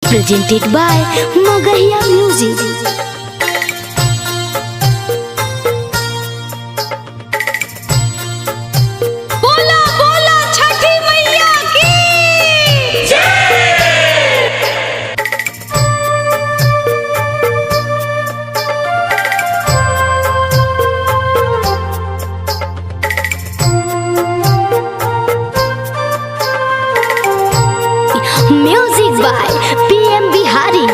presented by Magahiya Music. बोला बोला छठी मैया की म्यूजिक बाय PM बिहारी।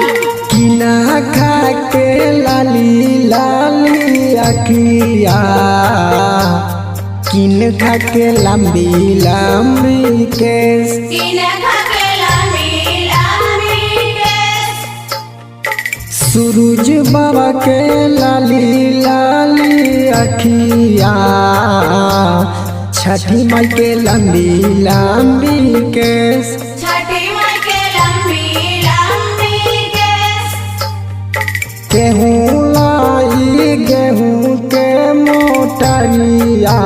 किना खा के लाली लाली अखिया किन खा के लंबी लंबी केस सूरज बाबा के लाली लाली अखिया छठी माई के लंबी लंबी केस गेहूँ लाई गेहूँ के मोटरिया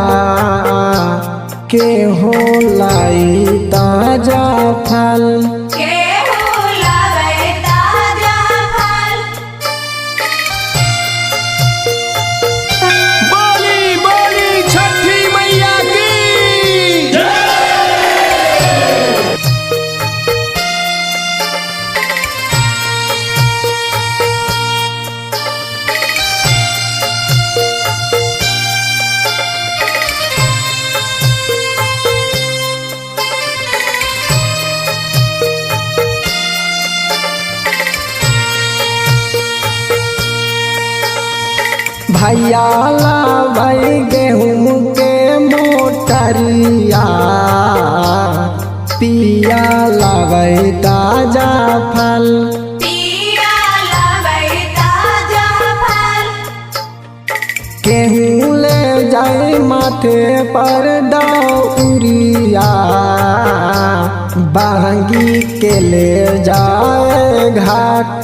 गेहूँ लाई ताजा फल बोली बोली छठी मैया की भैया लावै गेहूँ के मोटरिया पिया लावै ताजा फल गेहूँ ले जाए माथे पर दौरिया बहंगी के ले जाए घाट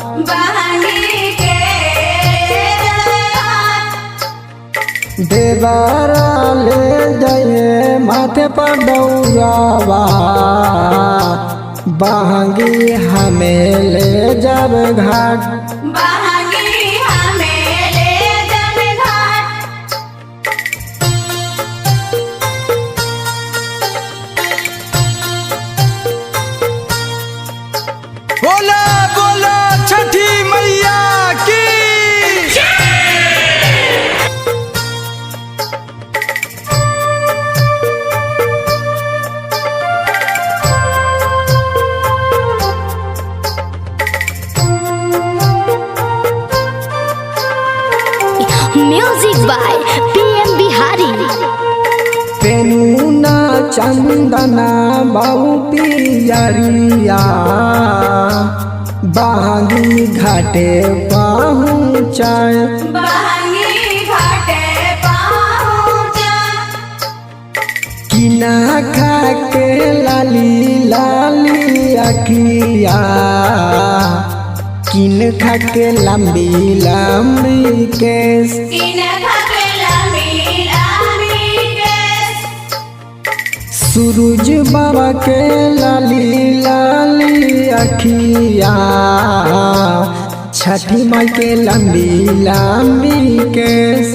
देवरा ले जाए माथे पर दौरावा बहंगी हमें ले जब घाट बोला बोला छठी मैया की म्यूजिक बाय PM बिहारी। पेनू ना चंदना बहु पियरिया बांगी घाटे पहुँचाए किना खा के लाली लाली अखिया किन खा के लंबी लंबी केस सूरज बाबा के लाली लाली अखिया छठी माई के लंबी लंबी केस